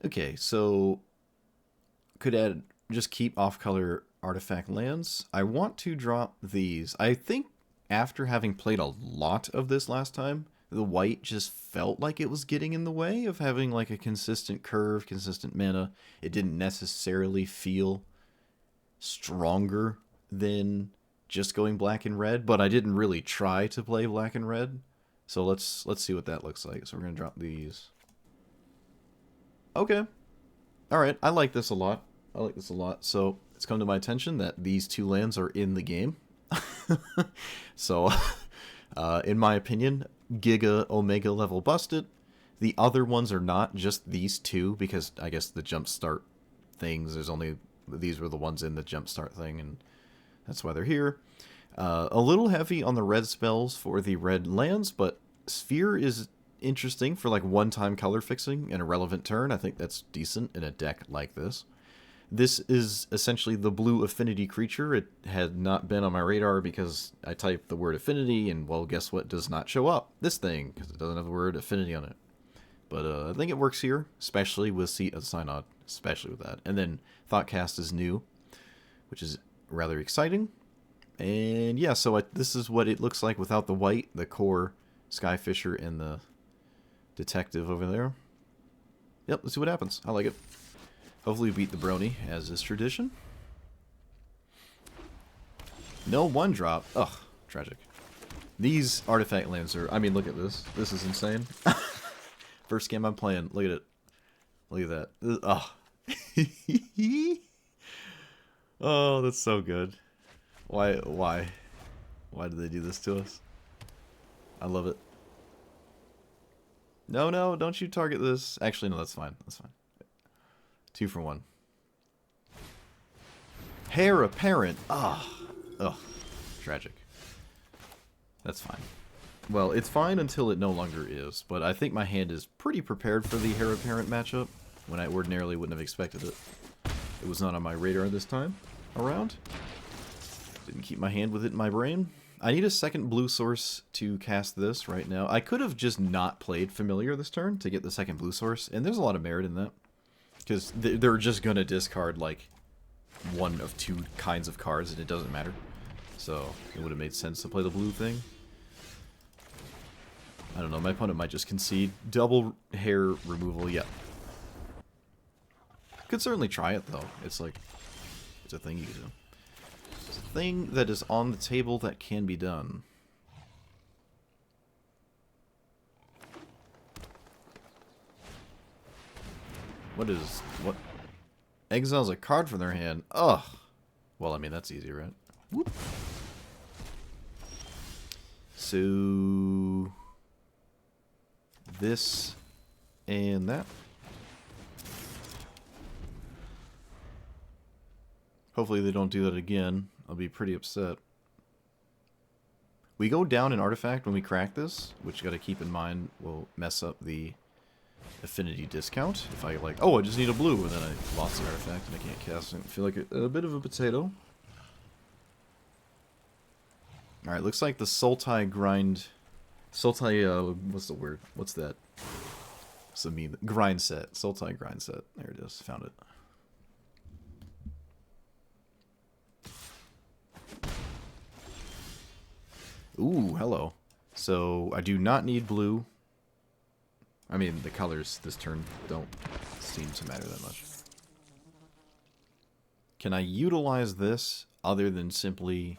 Okay, so could add just keep off-color artifact lands. I want to drop these. I think after having played a lot of this last time, the white just felt like it was getting in the way of having like a consistent curve, consistent mana. It didn't necessarily feel stronger than just going black and red, but I didn't really try to play black and red. So let's see what that looks like. So we're gonna drop these. Okay. Alright, I like this a lot. I like this a lot. So it's come to my attention that these two lands are in the game. So, in my opinion, Giga Omega level busted. The other ones are not, just these two, because I guess the jumpstart things, there's only, these were the ones in the jumpstart thing, and that's why they're here. A little heavy on the red spells for the red lands, but Sphere is interesting for like one-time color fixing and a relevant turn. I think that's decent in a deck like this. This is essentially the blue Affinity creature. It had not been on my radar because I typed the word Affinity, and well, guess what does not show up? This thing, because it doesn't have the word Affinity on it. But I think it works here, especially with Seat of Synod, especially with that. And then Thoughtcast is new, which is rather exciting. And yeah, so this is what it looks like without the white, the core Skyfisher, and the detective over there. Yep, let's see what happens. I like it. Hopefully we beat the Brony, as is tradition. No one drop. Ugh, tragic. These artifact lands are... I mean, look at this. This is insane. First game I'm playing. Look at it. Look at that. Oh. Oh, that's so good. Why? Why did they do this to us? I love it. No, no, don't you target this. Actually, no, that's fine. That's fine. 2 for 1. Heir apparent. Ah. Ugh. Tragic. That's fine. Well, it's fine until it no longer is, but I think my hand is pretty prepared for the Heir apparent matchup, when I ordinarily wouldn't have expected it. It was not on my radar this time around. Didn't keep my hand with it in my brain. I need a second blue source to cast this right now. I could have just not played Familiar this turn to get the second blue source, and there's a lot of merit in that. Because they're just going to discard, like, one of 2 kinds of cards, and it doesn't matter. So, it would have made sense to play the blue thing. I don't know, my opponent might just concede. Double hair removal, yeah. Could certainly try it, though. It's like, it's a thing you can do. It's a thing that is on the table that can be done. What? Exiles a card from their hand. Ugh. Well, I mean, that's easy, right? Whoop. So... this and that. Hopefully they don't do that again. I'll be pretty upset. We go down an artifact when we crack this, which you gotta keep in mind will mess up the Affinity discount. If I like, oh, I just need a blue, and then I lost the artifact and I can't cast it. I feel like a bit of a potato. Alright, looks like the Sultai grind... Sultai, what's the word? What's that? What's the meme? Grind set. Sultai grind set. There it is. Found it. Ooh, hello. So, I do not need blue. I mean, the colors this turn don't seem to matter that much. Can I utilize this other than simply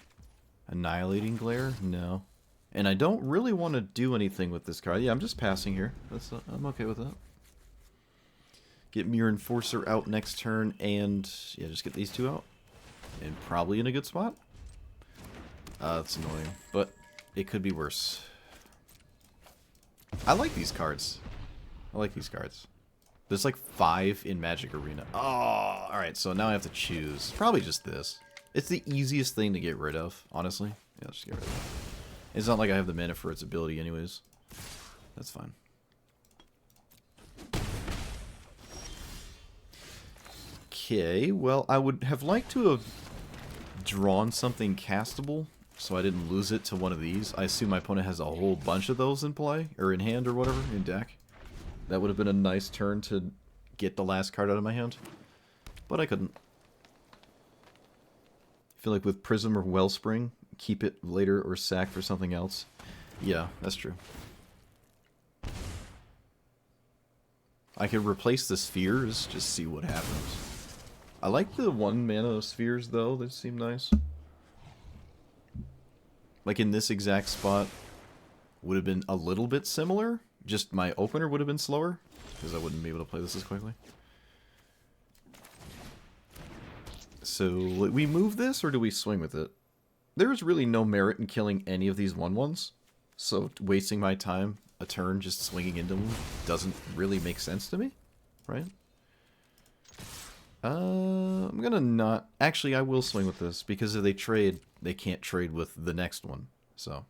annihilating glare? No. And I don't really want to do anything with this card. Yeah, I'm just passing here. I'm okay with that. Get Mirror Enforcer out next turn, and yeah, just get these 2 out. And probably in a good spot. That's annoying, but it could be worse. I like these cards. I like these cards. There's like 5 in Magic Arena. Oh, alright, so now I have to choose. Probably just this. It's the easiest thing to get rid of, honestly. Yeah, let's just get rid of it. It's not like I have the mana for its ability anyways. That's fine. Okay, well, I would have liked to have drawn something castable, so I didn't lose it to one of these. I assume my opponent has a whole bunch of those in play, or in hand, or whatever, in deck. That would have been a nice turn to get the last card out of my hand. But I couldn't. I feel like with Prism or Wellspring, keep it later or sack for something else. Yeah, that's true. I could replace the spheres, just see what happens. I like the 1 mana spheres though, they seem nice. Like in this exact spot, would have been a little bit similar, just my opener would have been slower, because I wouldn't be able to play this as quickly. So, we move this, or do we swing with it? There's really no merit in killing any of these 1/1s, so wasting my time a turn just swinging into them doesn't really make sense to me, right? I'm gonna not... Actually, I will swing with this, because if they trade, they can't trade with the next one, so...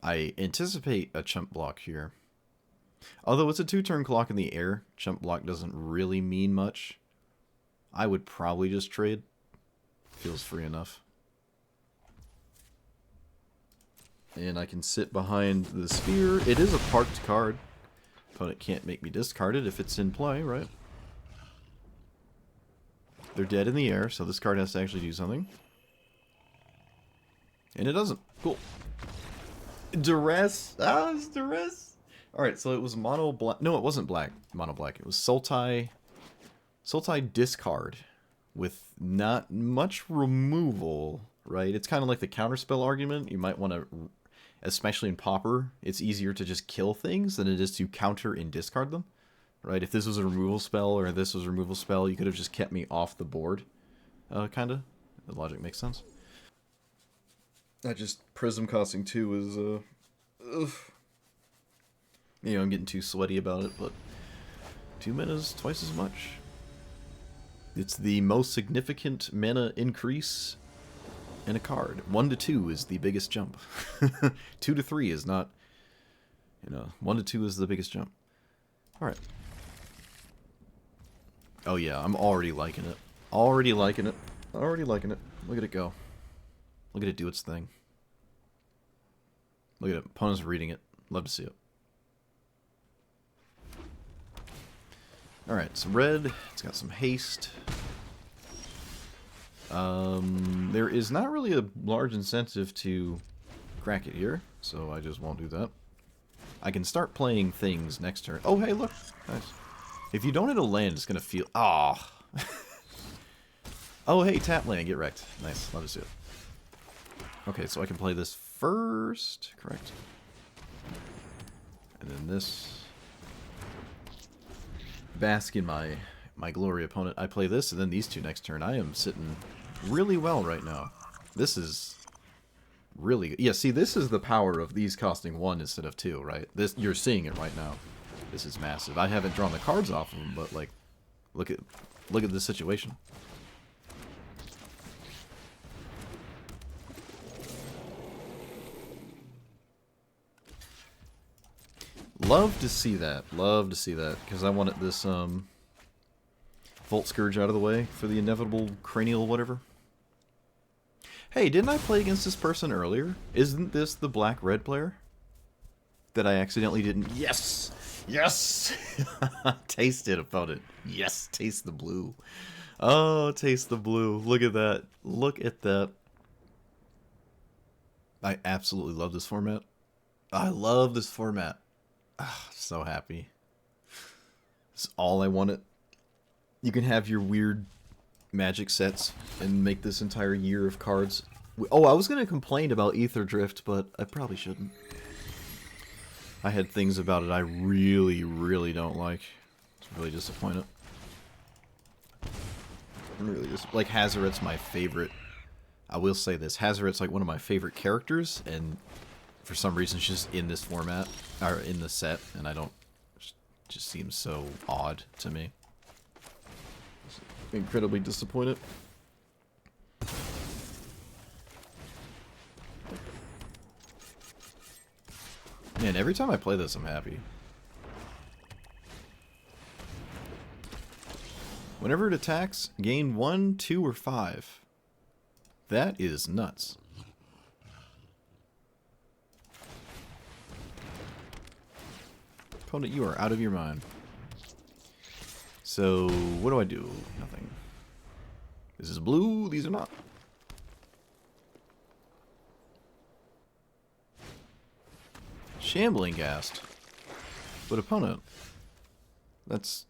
I anticipate a chump block here. Although it's a 2-turn clock in the air, chump block doesn't really mean much. I would probably just trade. Feels free enough. And I can sit behind the sphere. It is a parked card. Opponent can't make me discard it if it's in play, right? They're dead in the air, so this card has to actually do something. And it doesn't. Cool. Duress. Ah, it's Duress. Alright, so it was mono black. No, it wasn't black. Mono black. It was Sultai. Sultai discard. With not much removal, right? It's kind of like the counterspell argument. You might want to, especially in Pauper, it's easier to just kill things than it is to counter and discard them, right? If this was a removal spell or this was a removal spell, you could have just kept me off the board, kind of. The logic makes sense. That just Prism costing 2 is, ugh. You know, I'm getting too sweaty about it, but 2 mana is twice as much. It's the most significant mana increase in a card. 1 to 2 is the biggest jump. 2 to 3 is not, you know, 1 to 2 is the biggest jump. Alright. Oh yeah, I'm already liking it. Already liking it. Already liking it. Look at it go. Look at it do its thing. Look at it. Opponent's reading it. Love to see it. Alright, so red. It's got some haste. There is not really a large incentive to crack it here, so I just won't do that. I can start playing things next turn. Oh, hey, look. Nice. If you don't hit a land, it's going to feel... Ah. Oh, hey, tap land. Get wrecked. Nice. Love to see it. Okay, so I can play this first. Correct. And then this. Bask in my glory, opponent. I play this, and then these two next turn. I am sitting really well right now. This is really good. Yeah, see, this is the power of these costing 1 instead of 2, right? This, you're seeing it right now. This is massive. I haven't drawn the cards off of them, but like, look at this situation. Love to see that. Love to see that, because I wanted this Volt Scourge out of the way for the inevitable cranial whatever. Hey, didn't I play against this person earlier? Isn't this the black-red player? That I accidentally didn't... Yes! Yes! Taste it, opponent. Yes, taste the blue. Oh, taste the blue. Look at that. Look at that. I absolutely love this format. I love this format. Ah, so happy. It's all I wanted. You can have your weird magic sets and make this entire year of cards. Oh, I was going to complain about Ether Drift, but I probably shouldn't. I had things about it I really, really don't like. It's really disappointed. I'm really just like Hazoret's my favorite. I will say this, Hazoret's like one of my favorite characters, and for some reason it's just in this format, or in the set, and I don't, just seems so odd to me. Incredibly disappointed. Man, every time I play this, I'm happy. Whenever it attacks, gain 1, 2, or 5. That is nuts. Opponent, you are out of your mind. So, what do I do? Nothing. This is blue, these are not. Shambling Ghast. But opponent. That's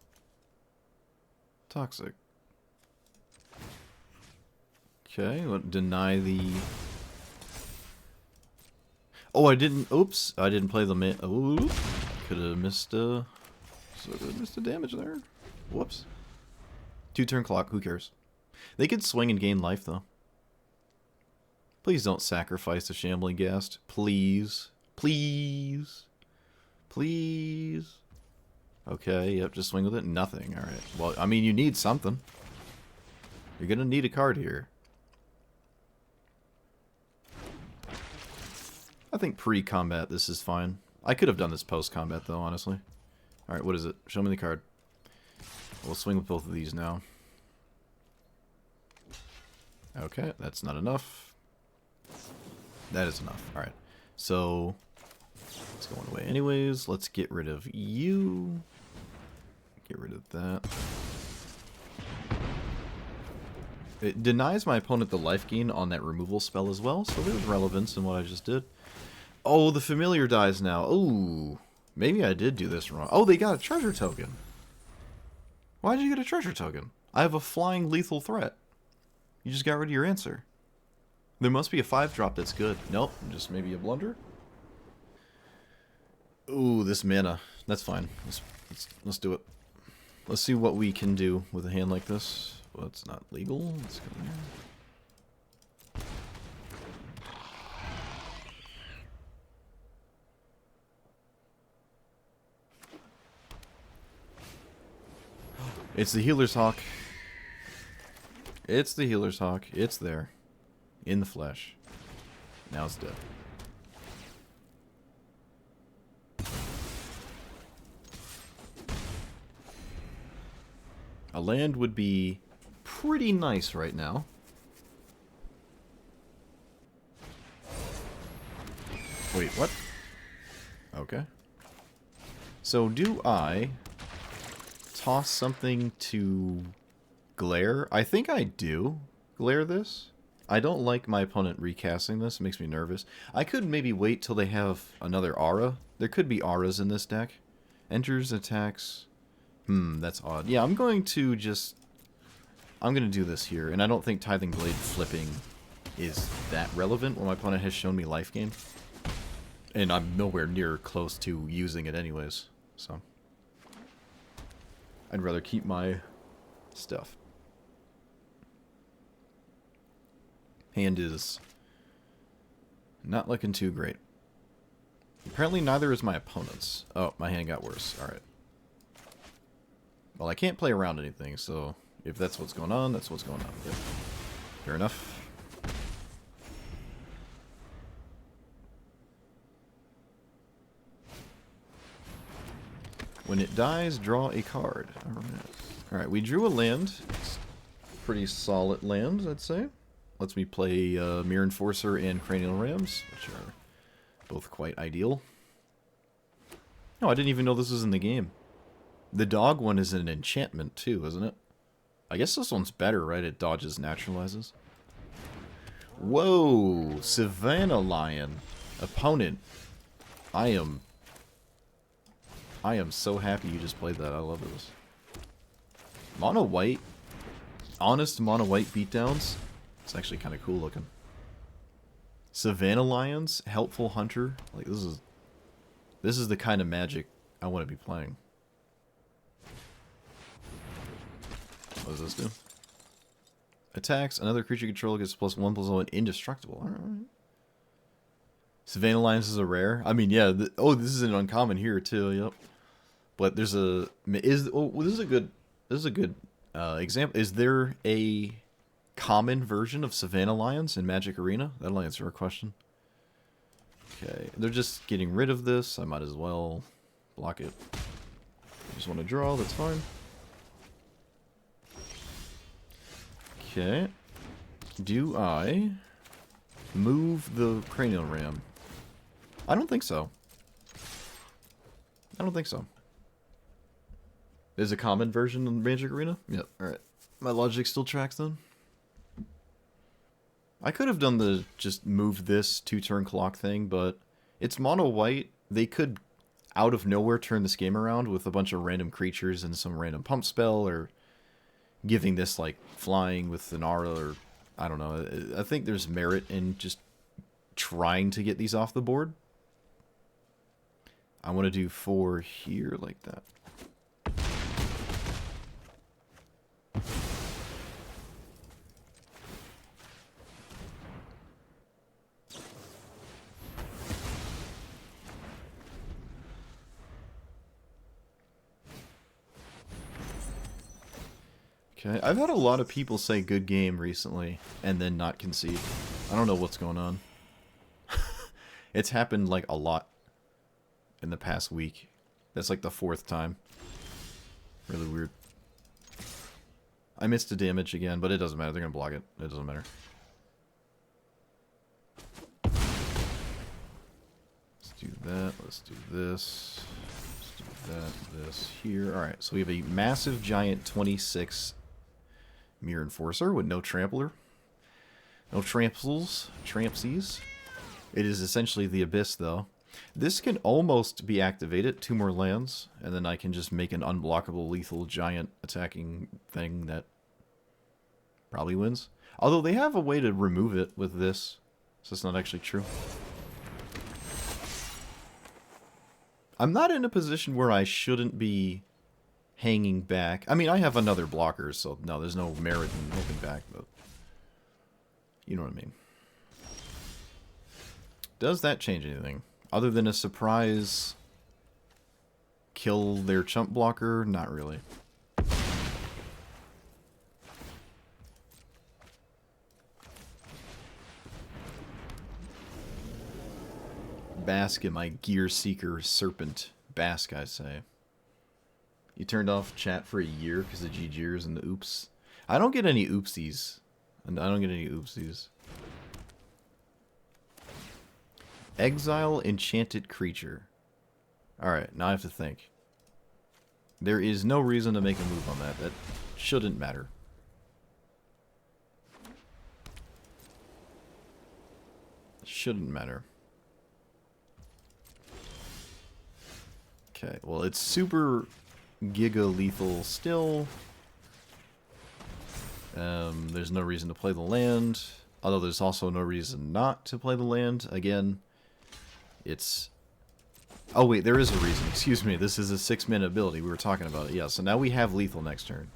toxic. Okay, what, deny the... Oh, I didn't... Oops, I didn't play the man... Oh, could have missed a... missed a damage there. Whoops. 2-turn clock, who cares? They could swing and gain life, though. Please don't sacrifice the Shambling Ghast. Please. Please. Please. Okay, yep, just swing with it. Nothing, alright. Well, I mean, you need something. You're gonna need a card here. I think pre-combat this is fine. I could have done this post-combat, though, honestly. Alright, what is it? Show me the card. We'll swing with both of these now. Okay, that's not enough. That is enough. Alright. So, it's going away anyways. Let's get rid of you. Get rid of that. It denies my opponent the life gain on that removal spell as well, so there's relevance in what I just did. Oh, the familiar dies now. Ooh. Maybe I did do this wrong. Oh, they got a treasure token. Why did you get a treasure token? I have a flying lethal threat. You just got rid of your answer. There must be a 5-drop that's good. Nope, just maybe a blunder. Ooh, this mana. That's fine. Let's do it. Let's see what we can do with a hand like this. Well, it's not legal. Let's go there. It's the Healer's Hawk. It's the Healer's Hawk. It's there. In the flesh. Now it's dead. A land would be pretty nice right now. Wait, what? Okay. So do I toss something to glare? I think I do glare this. I don't like my opponent recasting this. It makes me nervous. I could maybe wait till they have another aura. There could be auras in this deck. Enters, attacks. That's odd. Yeah, I'm going to do this here. And I don't think Tithing Blade flipping is that relevant when my opponent has shown me life gain. And I'm nowhere near close to using it anyways. So I'd rather keep my stuff. Hand is not looking too great. Apparently neither is my opponent's. Oh, my hand got worse. Alright. Well, I can't play around anything, so if that's what's going on, that's what's going on. Yep. Fair enough. When it dies, draw a card. Alright, we drew a land. It's pretty solid land, I'd say. Lets me play Mirror Enforcer and Cranial Rams, which are both quite ideal. No, I didn't even know this was in the game. The dog one is an enchantment too, isn't it? I guess this one's better, right? It dodges, naturalizes. Whoa! Savannah Lion. Opponent. I am so happy you just played that. I love this. Mono white. Honest mono white beatdowns. It's actually kind of cool looking. Savannah Lions, Helpful Hunter. Like this is the kind of Magic I want to be playing. What does this do? Attacks, another creature you control gets +1/+1 indestructible. Alright. Savannah Lions is a rare. I mean, yeah. Oh, this is an uncommon here too. Yep. But there's a this is a good example. Is there a common version of Savannah Lions in Magic Arena? That'll answer a question. Okay, they're just getting rid of this. I might as well block it. I just want to draw. That's fine. Okay. Do I move the Cranial Ram? I don't think so. I don't think so. There's a common version of Magic Arena? Yep, alright. My logic still tracks then. I could have done the just move this 2-turn clock thing, but it's mono white. They could, out of nowhere, turn this game around with a bunch of random creatures and some random pump spell, or giving this, like, flying with an aura, or I don't know. I think there's merit in just trying to get these off the board. I want to do 4 here, like that. Okay, I've had a lot of people say good game recently, and then not concede. I don't know what's going on. It's happened, like, a lot in the past week. That's, like, the 4th time. Really weird. I missed the damage again, but it doesn't matter. They're gonna block it. It doesn't matter. Let's do that. Let's do this. Let's do that. This here. Alright, so we have a massive, giant 26 Mirror Enforcer with no Trampler. No Tramples. Trampsies. It is essentially the Abyss, though. This can almost be activated. 2 more lands, and then I can just make an unblockable, lethal, giant attacking thing that probably wins. Although they have a way to remove it with this, so it's not actually true. I'm not in a position where I shouldn't be hanging back. I mean, I have another blocker, so no, there's no merit in holding back, but you know what I mean. Does that change anything? Other than a surprise kill their chump blocker? Not really. Bask in my Gear Seeker Serpent. Bask, I say. You turned off chat for a year because of GGers and the oops. I don't get any oopsies. I don't get any oopsies. Exile Enchanted Creature. Alright, now I have to think. There is no reason to make a move on that. That shouldn't matter. Shouldn't matter. Okay, well, it's super giga lethal still. There's no reason to play the land. Although there's also no reason not to play the land. Again, it's... Oh wait, there is a reason. Excuse me, this is a 6-minute ability. We were talking about it. Yeah, so now we have lethal next turn.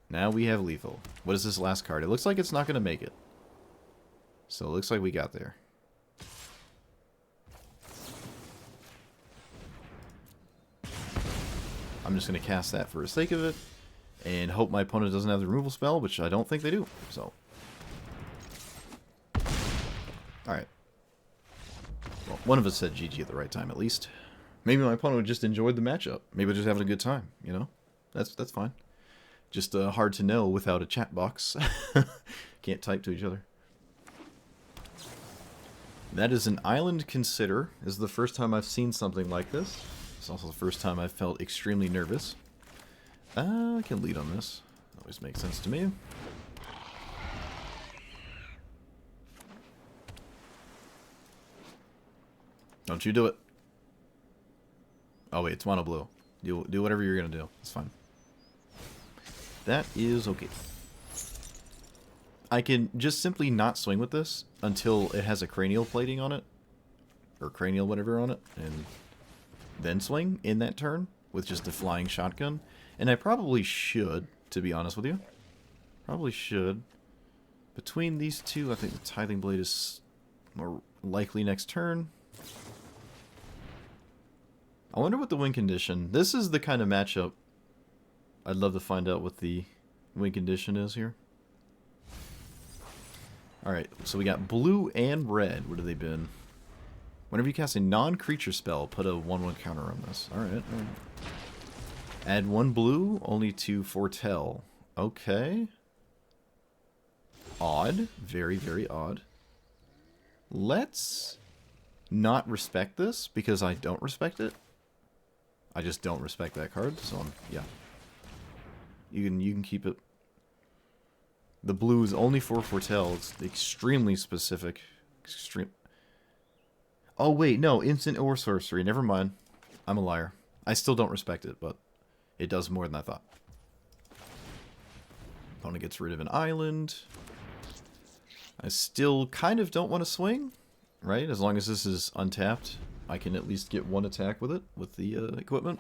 Now we have lethal. What is this last card? It looks like it's not going to make it. So it looks like we got there. I'm just going to cast that for the sake of it. And hope my opponent doesn't have the removal spell, which I don't think they do. So. Alright. Well, one of us said GG at the right time, at least. Maybe my opponent just enjoyed the matchup. Maybe just having a good time, you know? That's fine. Just hard to know without a chat box. Can't type to each other. That is an Island Consider. This is the first time I've seen something like this. It's also the first time I've felt extremely nervous. I can lead on this. Always makes sense to me. Don't you do it. Oh wait, it's mono blue. Do whatever you're gonna do. It's fine. That is okay. I can just simply not swing with this until it has a cranial plating on it. Or cranial whatever on it. And then swing in that turn with just a flying shotgun. And I probably should, to be honest with you. Probably should. Between these two, I think the Tithing Blade is more likely next turn. I wonder what the win condition... This is the kind of matchup I'd love to find out what the win condition is here. Alright, so we got blue and red. What have they been? Whenever you cast a non-creature spell, put a 1/1 counter on this. Alright. Add 1 blue, only to foretell. Okay. Odd. Very, very odd. Let's not respect this, because I don't respect it. I just don't respect that card, so yeah. You can keep it. The blue is only for Foretell. It's extremely specific. Extreme. Oh wait, no, instant or sorcery. Never mind. I'm a liar. I still don't respect it, but it does more than I thought. Opponent gets rid of an island. I still kind of don't want to swing, right? As long as this is untapped, I can at least get one attack with it, with the equipment.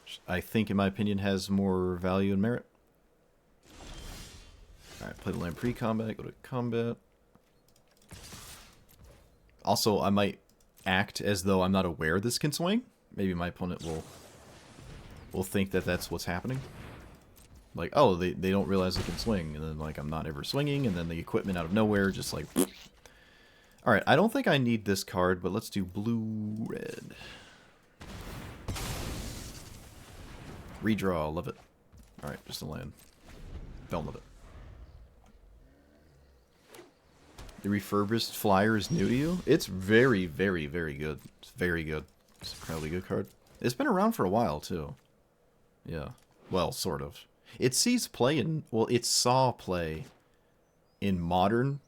Which I think, in my opinion, has more value and merit. Alright, play the land pre-combat, go to combat. Also, I might act as though I'm not aware this can swing. Maybe my opponent will think that that's what's happening. Like, oh, they don't realize they can swing, and then, like, I'm not ever swinging, and then the equipment out of nowhere just, like... Alright, I don't think I need this card, but let's do blue-red. Redraw, love it. Alright, just a land. Don't love it. The refurbished flyer is new to you? It's very, very, very good. It's very good. It's an incredibly good card. It's been around for a while, too. Yeah. Well, sort of. It sees play in... Well, it saw play in Modern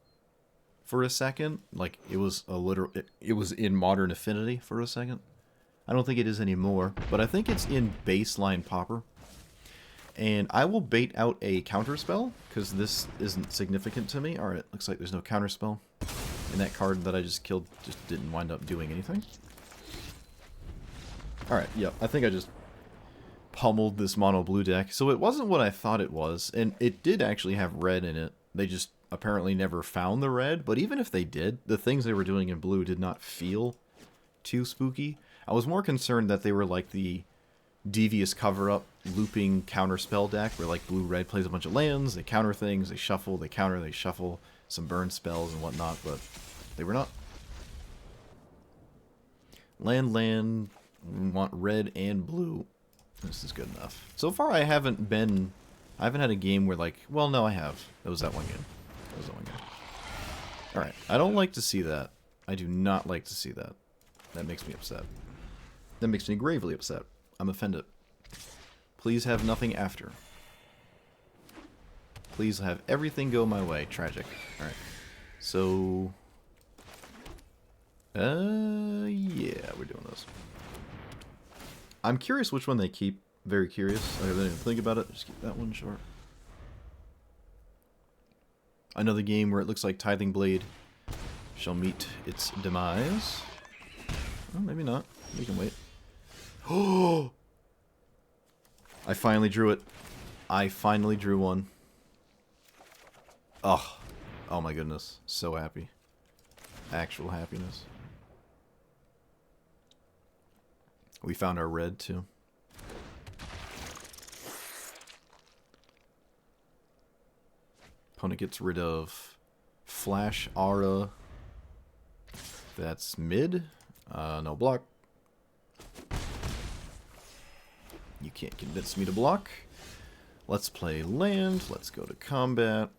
for a second. Like, it was a literal... It was in Modern Affinity for a second. I don't think it is anymore. But I think it's in baseline Pauper. And I will bait out a counterspell, because this isn't significant to me. Alright, looks like there's no counterspell. And that card that I just killed just didn't wind up doing anything. Alright, yeah, I think I just pummeled this mono blue deck. So it wasn't what I thought it was, and it did actually have red in it. They just apparently never found the red, but even if they did, the things they were doing in blue did not feel too spooky. I was more concerned that they were like the devious cover-up looping counterspell deck, where like blue-red plays a bunch of lands, they counter things, they shuffle, they counter, they shuffle, some burn spells and whatnot, but they were not. Land, want red and blue. This is good enough. So far I haven't had a game where like, well no I have. That was that one game. Alright, I don't like to see that. I do not like to see that. That makes me upset. That makes me gravely upset. I'm offended. Please have nothing after. Please have everything go my way. Tragic. Alright. So... yeah, we're doing this. I'm curious which one they keep. Very curious. I didn't even think about it. Just keep that one short. Another game where it looks like Tithing Blade shall meet its demise. Well, maybe not. We can wait. Oh! I finally drew it. I finally drew one. Oh. Oh my goodness. So happy. Actual happiness. We found our red too. Opponent gets rid of Flash Aura. That's mid. No block. You can't convince me to block. Let's play land. Let's go to combat.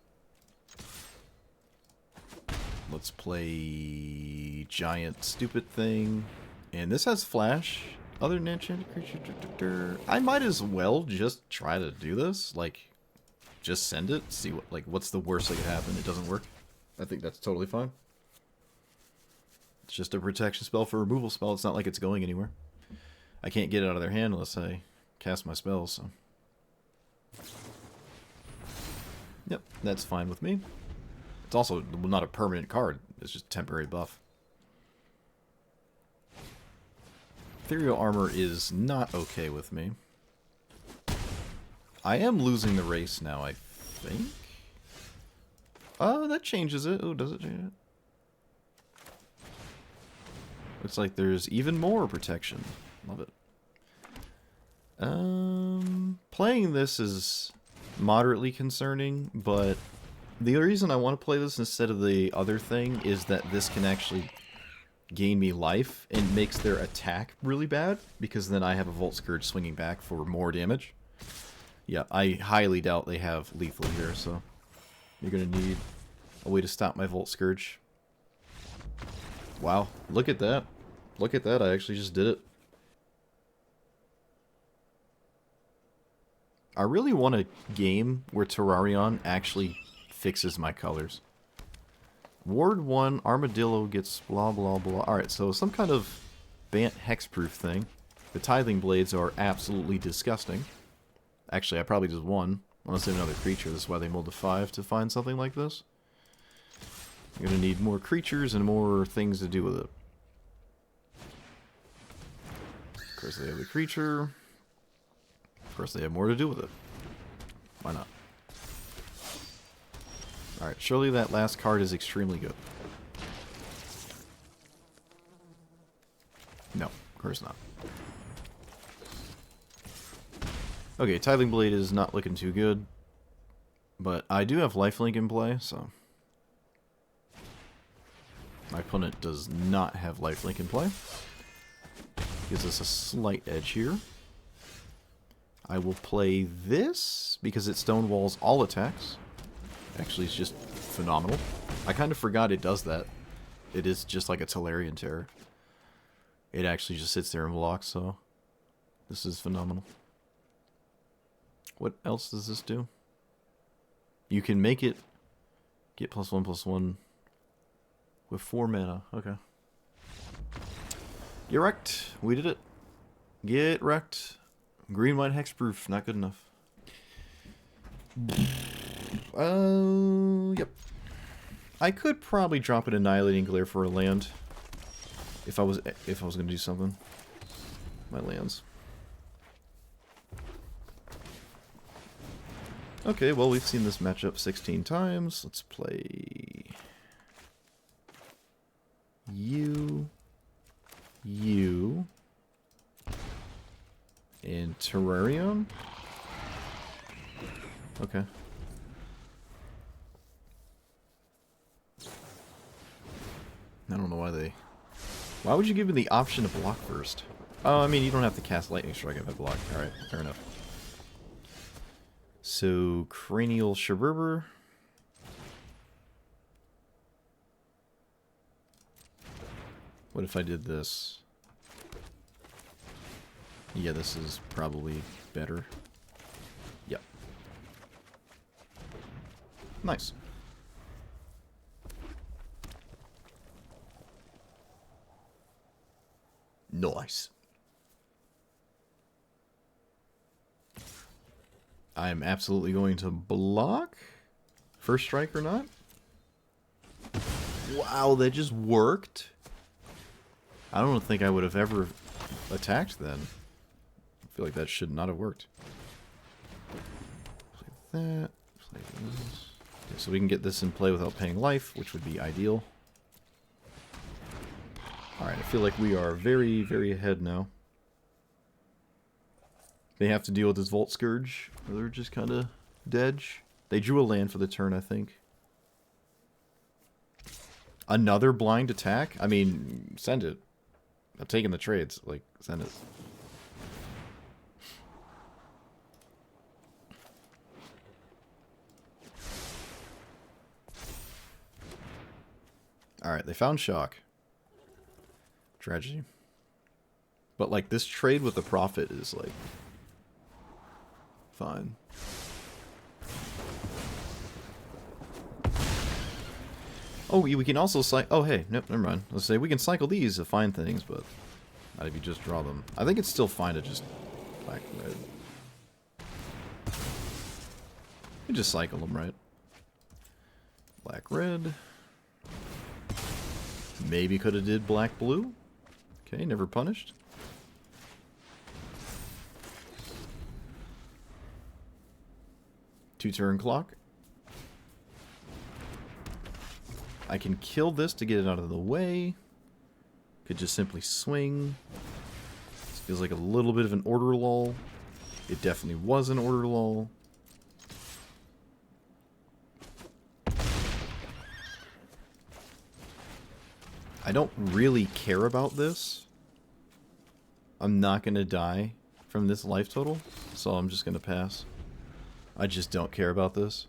Let's play giant stupid thing. And this has flash. Other than enchanted creature. I might as well just try to do this. Like, just send it. See what, like, what's the worst that could happen? It doesn't work. I think that's totally fine. It's just a protection spell for a removal spell. It's not like it's going anywhere. I can't get it out of their hand unless I cast my spells, so. Yep, that's fine with me. It's also not a permanent card. It's just a temporary buff. Ethereal Armor is not okay with me. I am losing the race now, I think. Oh, that changes it. Oh, does it change it? Looks like there's even more protection. Love it. Playing this is moderately concerning, but the reason I want to play this instead of the other thing is that this can actually gain me life and makes their attack really bad, because then I have a Volt Scourge swinging back for more damage. Yeah, I highly doubt they have lethal here, so you're going to need a way to stop my Volt Scourge. Wow, look at that. Look at that, I actually just did it. I really want a game where Terrarion actually fixes my colors. Ward 1, Armadillo gets blah blah blah. Alright, so some kind of Bant hexproof thing. The Tithing Blades are absolutely disgusting. Actually, I probably just won. Unless they have another creature. This is why they mulled to 5 to find something like this. You're going to need more creatures and more things to do with it. Of course they have the creature. Of course they have more to do with it. Why not? Alright, surely that last card is extremely good. No, of course not. Okay, Tithing Blade is not looking too good. But I do have Lifelink in play, so... My opponent does not have Lifelink in play. Gives us a slight edge here. I will play this, because it stonewalls all attacks. Actually, it's just phenomenal. I kind of forgot it does that. It is just like a Tolarian Terror. It actually just sits there and blocks, so... This is phenomenal. What else does this do? You can make it get +1/+1 with 4 mana. Okay. Get wrecked. We did it. Get wrecked. Green-white hexproof. Not good enough. Yep. I could probably drop an Annihilating Glare for a land. If I was gonna do something. My lands. Okay, well, we've seen this matchup 16 times. Let's play... You... And Terrarion? Okay. I don't know why they... Why would you give me the option to block first? Oh, I mean, you don't have to cast Lightning Strike if I block. Alright, fair enough. So, Cranial Shabberber. What if I did this? Yeah, this is probably better. Yep. Nice. Nice. I'm absolutely going to block. First strike or not? Wow, that just worked. I don't think I would have ever attacked then. I feel like that should not have worked. Play that. Play this. Okay, so we can get this in play without paying life, which would be ideal. Alright, I feel like we are very, very ahead now. They have to deal with this Volt Scourge, or they're just kind of dead. They drew a land for the turn, I think. Another blind attack? I mean, send it. I'm taking the trades. Like, send it. Alright, they found Shock. Tragedy. But, like, this trade with the Prophet is, like... fine. Oh, we can also cycle... Oh, hey, nope, never mind. Let's say we can cycle these to find things, but not if you just draw them. I think it's still fine to just black, red. You just cycle them, right? Black, red. Maybe could have did black, blue. Okay, never punished. Two-turn clock. I can kill this to get it out of the way. Could just simply swing. This feels like a little bit of an order lull. It definitely was an order lull. I don't really care about this. I'm not going to die from this life total, so I'm just going to pass. I just don't care about this.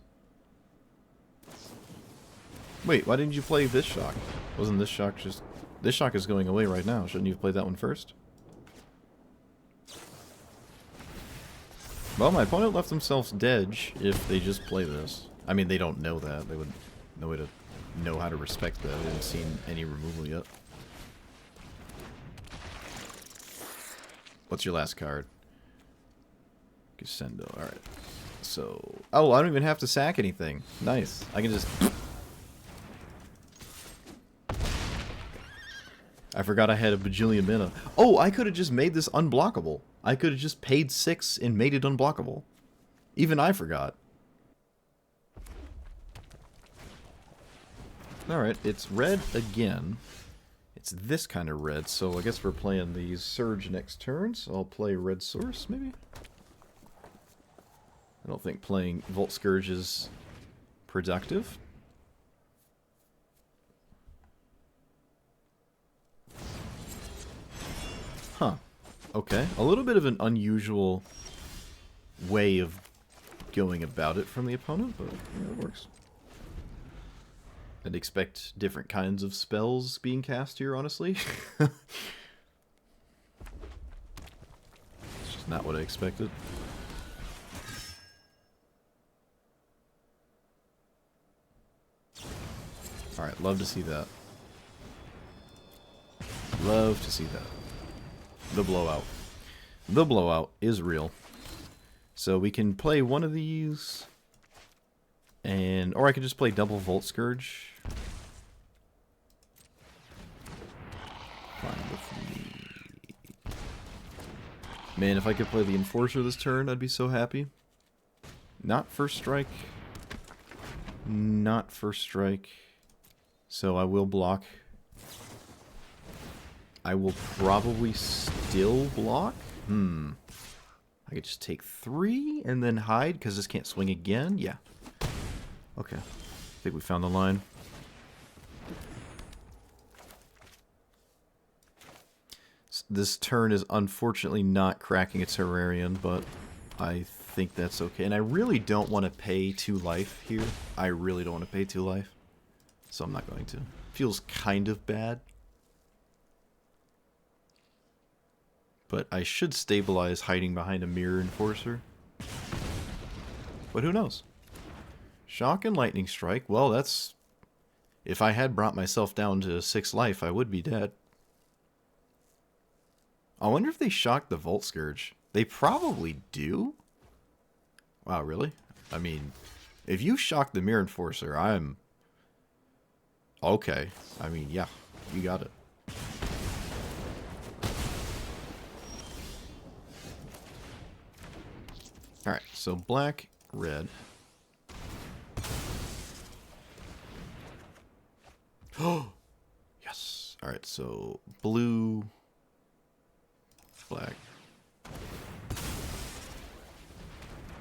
Wait, why didn't you play this shock? Wasn't this shock just... This shock is going away right now. Shouldn't you have played that one first? Well, my opponent left themselves dead if they just play this. I mean, they don't know that. They would no way to know how to respect that. They haven't seen any removal yet. What's your last card? Gisendo. Alright. So... Oh, I don't even have to sack anything. Nice. I can just... I forgot I had a bajillion mana. Oh, I could have just made this unblockable. I could have just paid 6 and made it unblockable. Even I forgot. Alright, it's red again. It's this kind of red, so I guess we're playing the Surge next turn, so I'll play Red Source, maybe? I don't think playing Volt Scourge is productive. Huh. Okay. A little bit of an unusual way of going about it from the opponent, but yeah, it works. I'd expect different kinds of spells being cast here, honestly. It's just not what I expected. Alright, love to see that. Love to see that. The blowout. The blowout is real. So we can play one of these, and or I could just play double Volt Scourge. Fine with me. Man, if I could play the Enforcer this turn, I'd be so happy. Not first strike. Not first strike. So I will block. I will probably still block. I could just take 3 and then hide because this can't swing again. Yeah. Okay. I think we found the line. This turn is unfortunately not cracking a Terrarian, but I think that's okay. And I really don't want to pay 2 life here. I really don't want to pay 2 life. So I'm not going to. Feels kind of bad. But I should stabilize hiding behind a Mirror Enforcer. But who knows? Shock and Lightning Strike. Well, that's... If I had brought myself down to 6 life, I would be dead. I wonder if they shock the Volt Scourge. They probably do. Wow, really? I mean, if you shock the Mirror Enforcer, I'm... Okay. I mean, yeah. You got it. Alright, so black, red. Oh! Yes! Alright, so blue, black.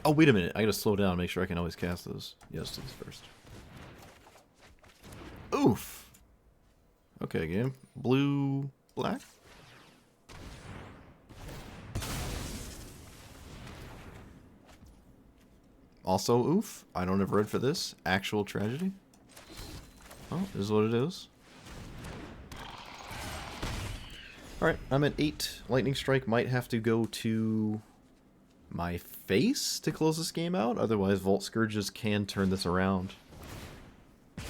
Oh, wait a minute. I gotta slow down and make sure I can always cast those. Yes, to this first. Oof! Okay, game. Blue, black. Also, oof. I don't have read for this. Actual tragedy. Oh, this is what it is. Alright, I'm at 8. Lightning Strike might have to go to my face to close this game out. Otherwise, Volt Scourges can turn this around. I'm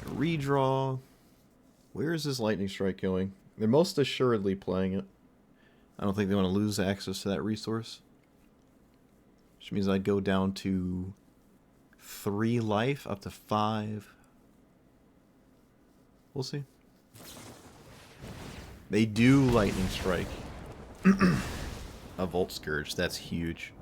gonna redraw. Where is this Lightning Strike going? They're most assuredly playing it. I don't think they want to lose access to that resource. Which means I'd go down to 3 life, up to 5. We'll see. They do Lightning Strike. A Volt Scourge. That's huge.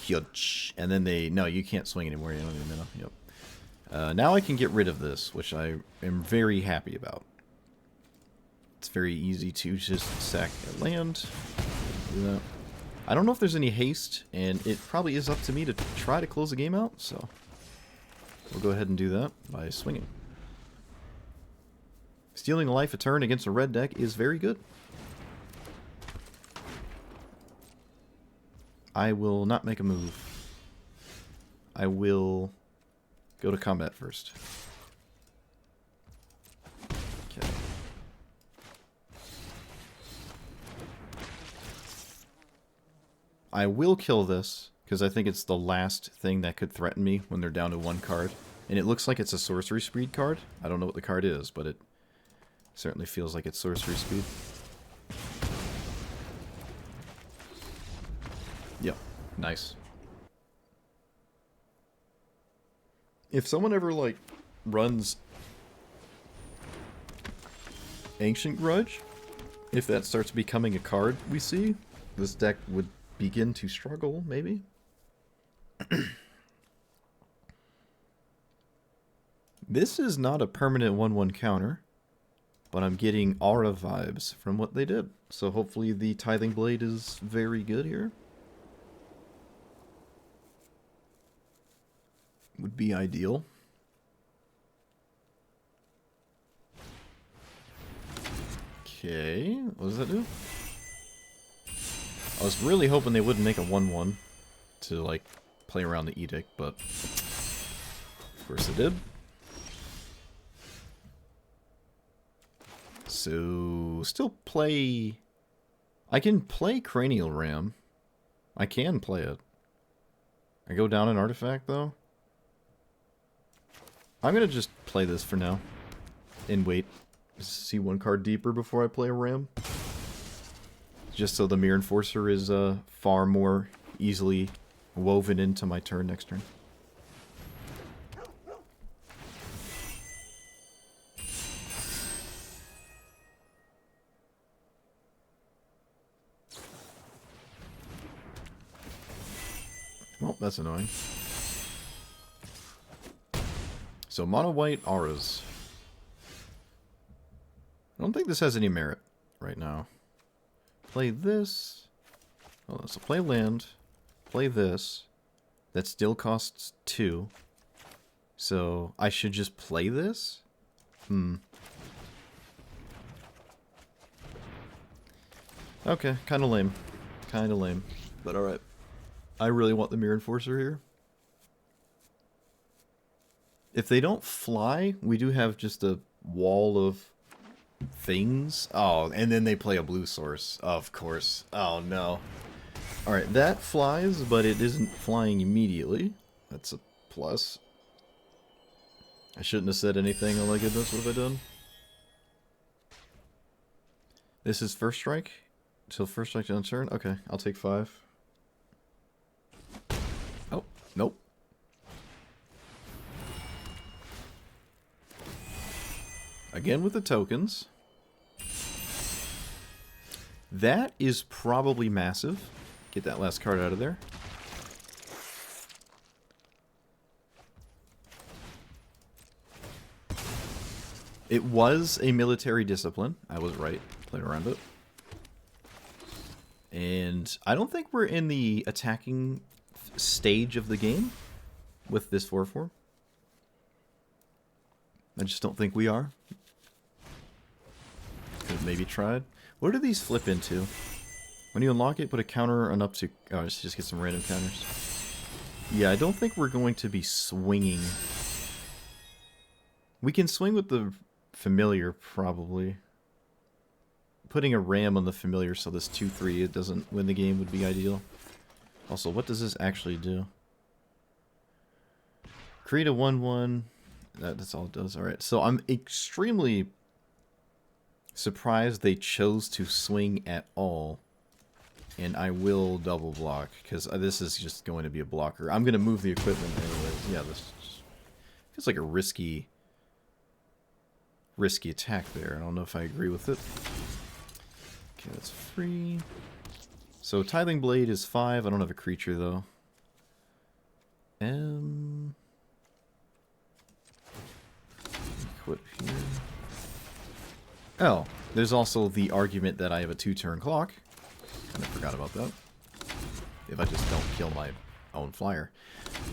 Huge. And then they... No, you can't swing anymore. You don't need mana. Yep. Now I can get rid of this, which I am very happy about. It's very easy to just sack a land. Do that. I don't know if there's any haste, and it probably is up to me to try to close the game out, so we'll go ahead and do that by swinging. Stealing a life a turn against a red deck is very good. I will not make a move. I will go to combat first. Okay. I will kill this, because I think it's the last thing that could threaten me when they're down to 1 card. And it looks like it's a sorcery speed card. I don't know what the card is, but it certainly feels like it's sorcery speed. Yep, nice. If someone ever, like, runs Ancient Grudge, if that starts becoming a card we see, this deck would begin to struggle, maybe? This is not a permanent 1/1 counter, but I'm getting aura vibes from what they did. So hopefully the Tithing Blade is very good here. Would be ideal. Okay, what does that do? I was really hoping they wouldn't make a 1/1 to, like, play around the Edict, but of course they did. So, still play... I can play Cranial Ram. I can play it. I go down an artifact, though. I'm gonna just play this for now. And wait. See 1 card deeper before I play a Ram. Just so the Mirror Enforcer is far more easily woven into my turn next turn. Well, that's annoying. So, mono white auras. I don't think this has any merit right now. Play this. Oh, so play land. Play this. That still costs 2. So, I should just play this? Okay, kinda lame. Kinda lame. But alright. I really want the Mirror Enforcer here. If they don't fly, we do have just a wall of things. Oh, and then they play a blue source. Of course. Oh, no. Alright, that flies, but it isn't flying immediately. That's a plus. I shouldn't have said anything. Oh my goodness, what have I done? This is first strike? Till first strike to turn? Okay, I'll take 5. Oh, nope. Again with the tokens. That is probably massive. Get that last card out of there. It was a military discipline. I was right. Played around it. And I don't think we're in the attacking stage of the game with this 4/4. I just don't think we are. Could have maybe tried. What do these flip into? When you unlock it, put a counter on up to... Oh, let's just get some random counters. Yeah, I don't think we're going to be swinging. We can swing with the familiar, probably. Putting a ram on the familiar so this 2/3 it doesn't win the game would be ideal. Also, what does this actually do? Create a 1/1. That's all it does. Alright, so I'm extremely surprised they chose to swing at all. And I will double block, because this is just going to be a blocker. I'm going to move the equipment anyways. Yeah, this feels like a risky attack there. I don't know if I agree with it. Okay, that's free. So Tithing Blade is 5. I don't have a creature, though. Equip here. Oh, there's also the argument that I have a 2-turn clock. Kind of forgot about that. If I just don't kill my own flyer.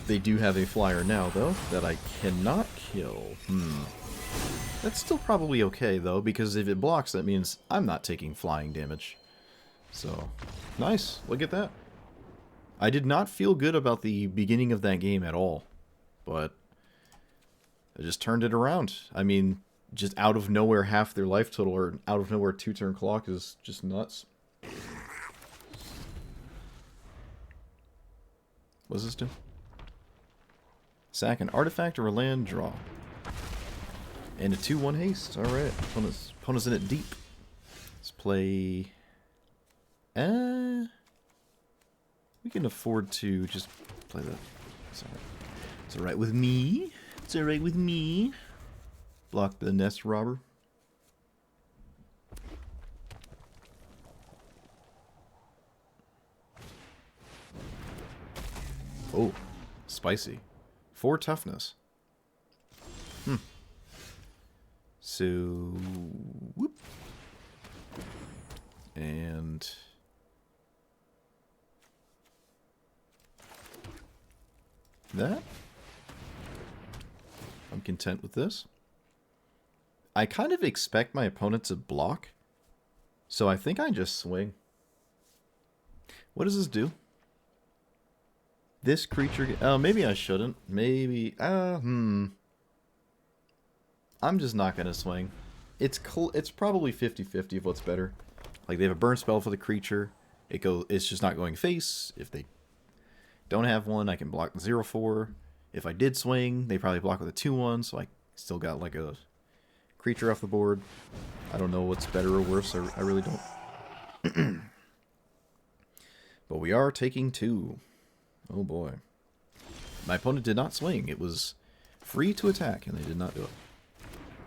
They do have a flyer now, though, that I cannot kill. That's still probably okay, though, because if it blocks, that means I'm not taking flying damage. So, nice. Look at that. I did not feel good about the beginning of that game at all. But I just turned it around. I mean, just out of nowhere half their life total, or out of nowhere 2-turn clock is just nuts. What does this do? Sack an artifact or a land, draw. And a 2/1 haste. Alright. Opponent's in it deep. Let's play... we can afford to just play that. It's alright. It's alright with me. It's alright with me. Block the nest robber. Oh, spicy. 4 toughness. So, whoop. And that. I'm content with this. I kind of expect my opponent to block, so I think I just swing. What does this do? This creature... Oh, maybe I shouldn't. Maybe... I'm just not going to swing. It's probably 50-50 of what's better. Like, they have a burn spell for the creature. It's just not going face. If they don't have one, I can block the 0/4. If I did swing, they probably block with a 2/1, so I still got, like, a creature off the board. I don't know what's better or worse. I really don't. But we are taking 2. Oh boy. My opponent did not swing. It was free to attack, and they did not do it.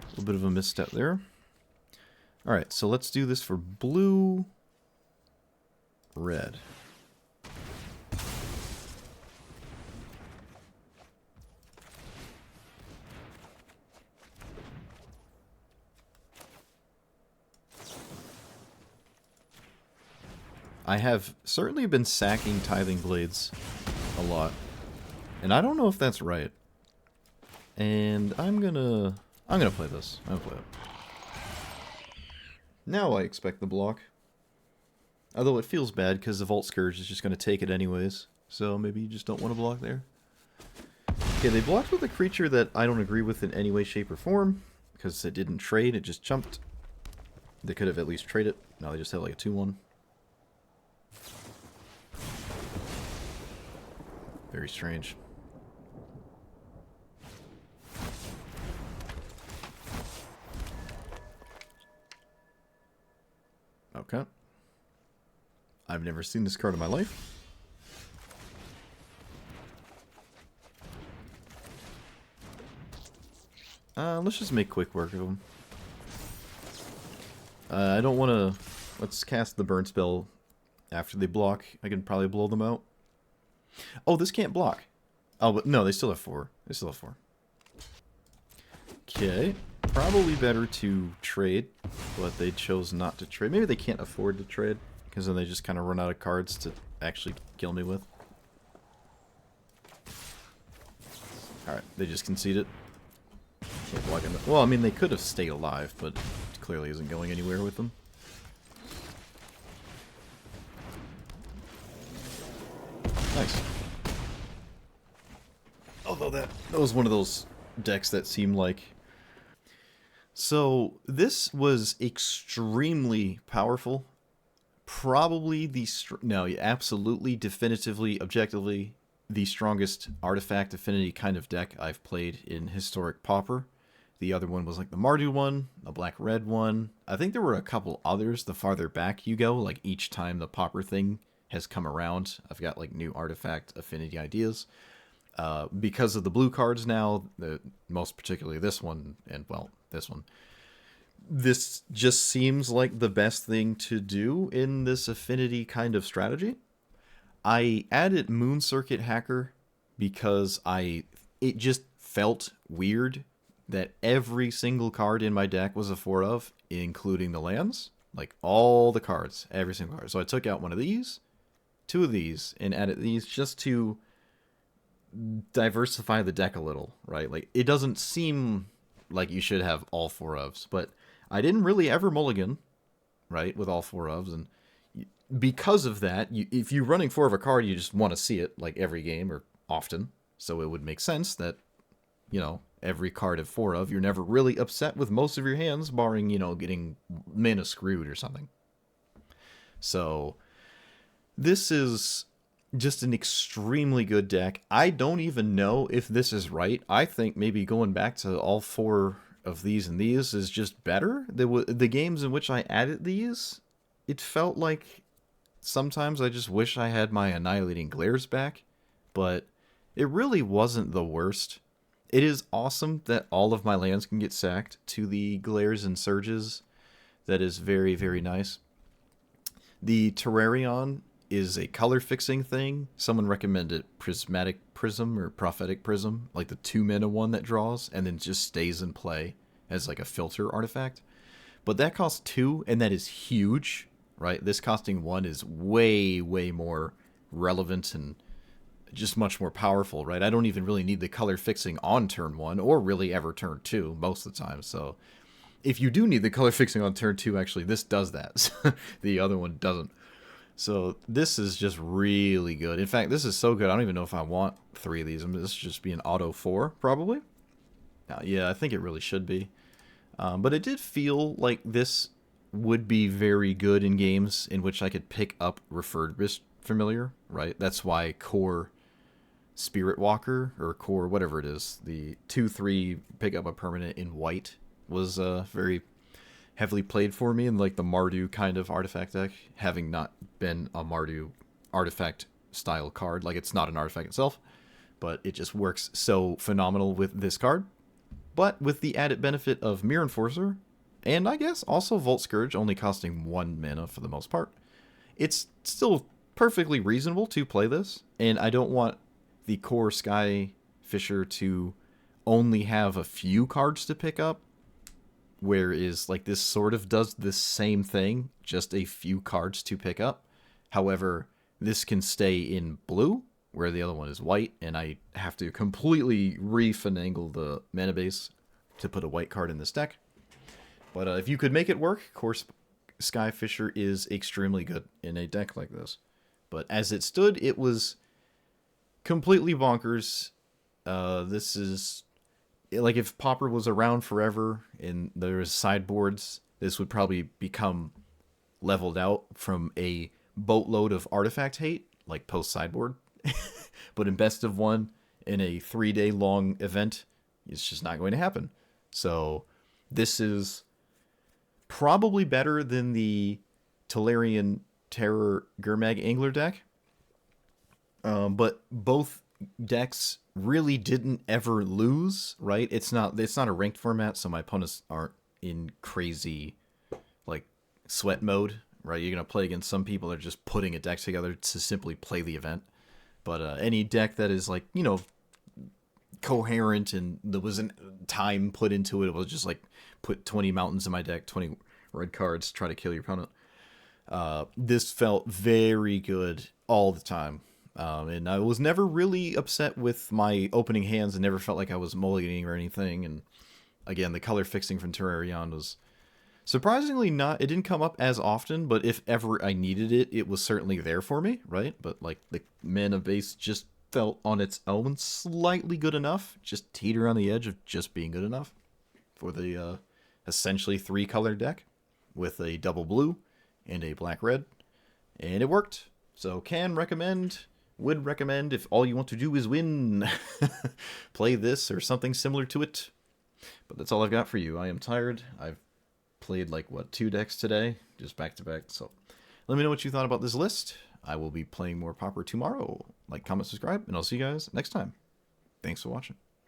A little bit of a misstep there. Alright, so let's do this for blue, red. I have certainly been sacking Tithing Blades a lot, and I don't know if that's right. And I'm gonna play this. I'm gonna play it. Now I expect the block. Although it feels bad because the Vault Scourge is just gonna take it anyways. So maybe you just don't want to block there. Okay, they blocked with a creature that I don't agree with in any way, shape, or form. Because it didn't trade, it just jumped. They could have at least traded. No, they just had like a 2/1. Very strange. Okay. I've never seen this card in my life. Let's just make quick work of them. I don't want to... Let's cast the burn spell after they block. I can probably blow them out. Oh, this can't block. Oh, but no, they still have 4. They still have 4. Okay. Probably better to trade, but they chose not to trade. Maybe they can't afford to trade, because then they just kind of run out of cards to actually kill me with. Alright, they just concede it. Can't block it. Well, I mean, they could have stayed alive, but it clearly isn't going anywhere with them. Nice. Although that was one of those decks that seemed like... So, this was extremely powerful. Probably the... No, absolutely, definitively, objectively, the strongest artifact affinity kind of deck I've played in Historic Pauper. The other one was like the Mardu one, the black-red one. I think there were a couple others the farther back you go, like each time the Pauper thing has come around. I've got like new artifact affinity ideas. Because of the blue cards now, most particularly this one, and well, this one. This just seems like the best thing to do in this affinity kind of strategy. I added Moon Circuit Hacker because it just felt weird that every single card in my deck was a 4 of, including the lands. Like all the cards, every single card. So I took out one of these, 2 of these, and added these just to diversify the deck a little, right? Like, it doesn't seem like you should have all 4 ofs, but I didn't really ever mulligan, right, with all 4 ofs, and because of that, if you're running 4 of a card, you just want to see it, like, every game, or often, so it would make sense that, you know, every card of 4 of, you're never really upset with most of your hands, barring, you know, getting mana screwed or something. So, this is just an extremely good deck. I don't even know if this is right. I think maybe going back to all 4 of these and these is just better. The games in which I added these, it felt like sometimes I just wish I had my Annihilating Glares back, but it really wasn't the worst. It is awesome that all of my lands can get sacked to the Glares and Surges. That is very, very nice. The Terrarion is a color fixing thing. Someone recommended Prismatic Prism or Prophetic Prism, like the 2-mana one that draws and then just stays in play as like a filter artifact. But that costs 2, and that is huge, right? This costing 1 is way, way more relevant and just much more powerful, right? I don't even really need the color fixing on turn 1 or really ever turn 2 most of the time. So if you do need the color fixing on turn 2, actually, this does that. The other one doesn't. So this is just really good. In fact, this is so good, I don't even know if I want 3 of these. I mean, this should just be an auto 4, probably. Yeah, I think it really should be. But it did feel like this would be very good in games in which I could pick up Refurbished Familiar, right? That's why Core Spirit Walker, or Core whatever it is, the 2/3 pick up a permanent in white was very heavily played for me in like the Mardu kind of artifact deck, having not been a Mardu artifact style card. Like, it's not an artifact itself, but it just works so phenomenal with this card. But with the added benefit of Mirror Enforcer, and I guess also Volt Scourge only costing 1 mana for the most part, it's still perfectly reasonable to play this, and I don't want the core Sky Fisher to only have a few cards to pick up, whereas like this sort of does the same thing, just a few cards to pick up. However, this can stay in blue, where the other one is white, and I have to completely refinagle the mana base to put a white card in this deck. But if you could make it work, of course, Sky Fisher is extremely good in a deck like this. But as it stood, it was completely bonkers. This is like if Pauper was around forever and there was sideboards, this would probably become leveled out from a boatload of artifact hate, like post sideboard. But in best of 1, in a 3-day long event, it's just not going to happen. So this is probably better than the Tolarian Terror Gurmag Angler deck. But both decks really didn't ever lose, right? It's not a ranked format, so my opponents aren't in crazy like sweat mode, right? You're gonna play against some people that are just putting a deck together to simply play the event. But any deck that is like, you know, coherent and there wasn't time put into it, it was just like put 20 mountains in my deck, 20 red cards, try to kill your opponent. This felt very good all the time. And I was never really upset with my opening hands and never felt like I was mulliganing or anything. And again, the color fixing from Terrarion was surprisingly not, it didn't come up as often, but if ever I needed it, it was certainly there for me, right? But like the mana base just felt on its own slightly good enough, just teeter on the edge of just being good enough for the essentially 3-color deck with a double blue and a black red, and it worked. So can recommend, would recommend if all you want to do is win. Play this or something similar to it. But that's all I've got for you. I am tired. I've played like, what, 2 decks today? Just back to back. So let me know what you thought about this list. I will be playing more Pauper tomorrow. Like, comment, subscribe, and I'll see you guys next time. Thanks for watching.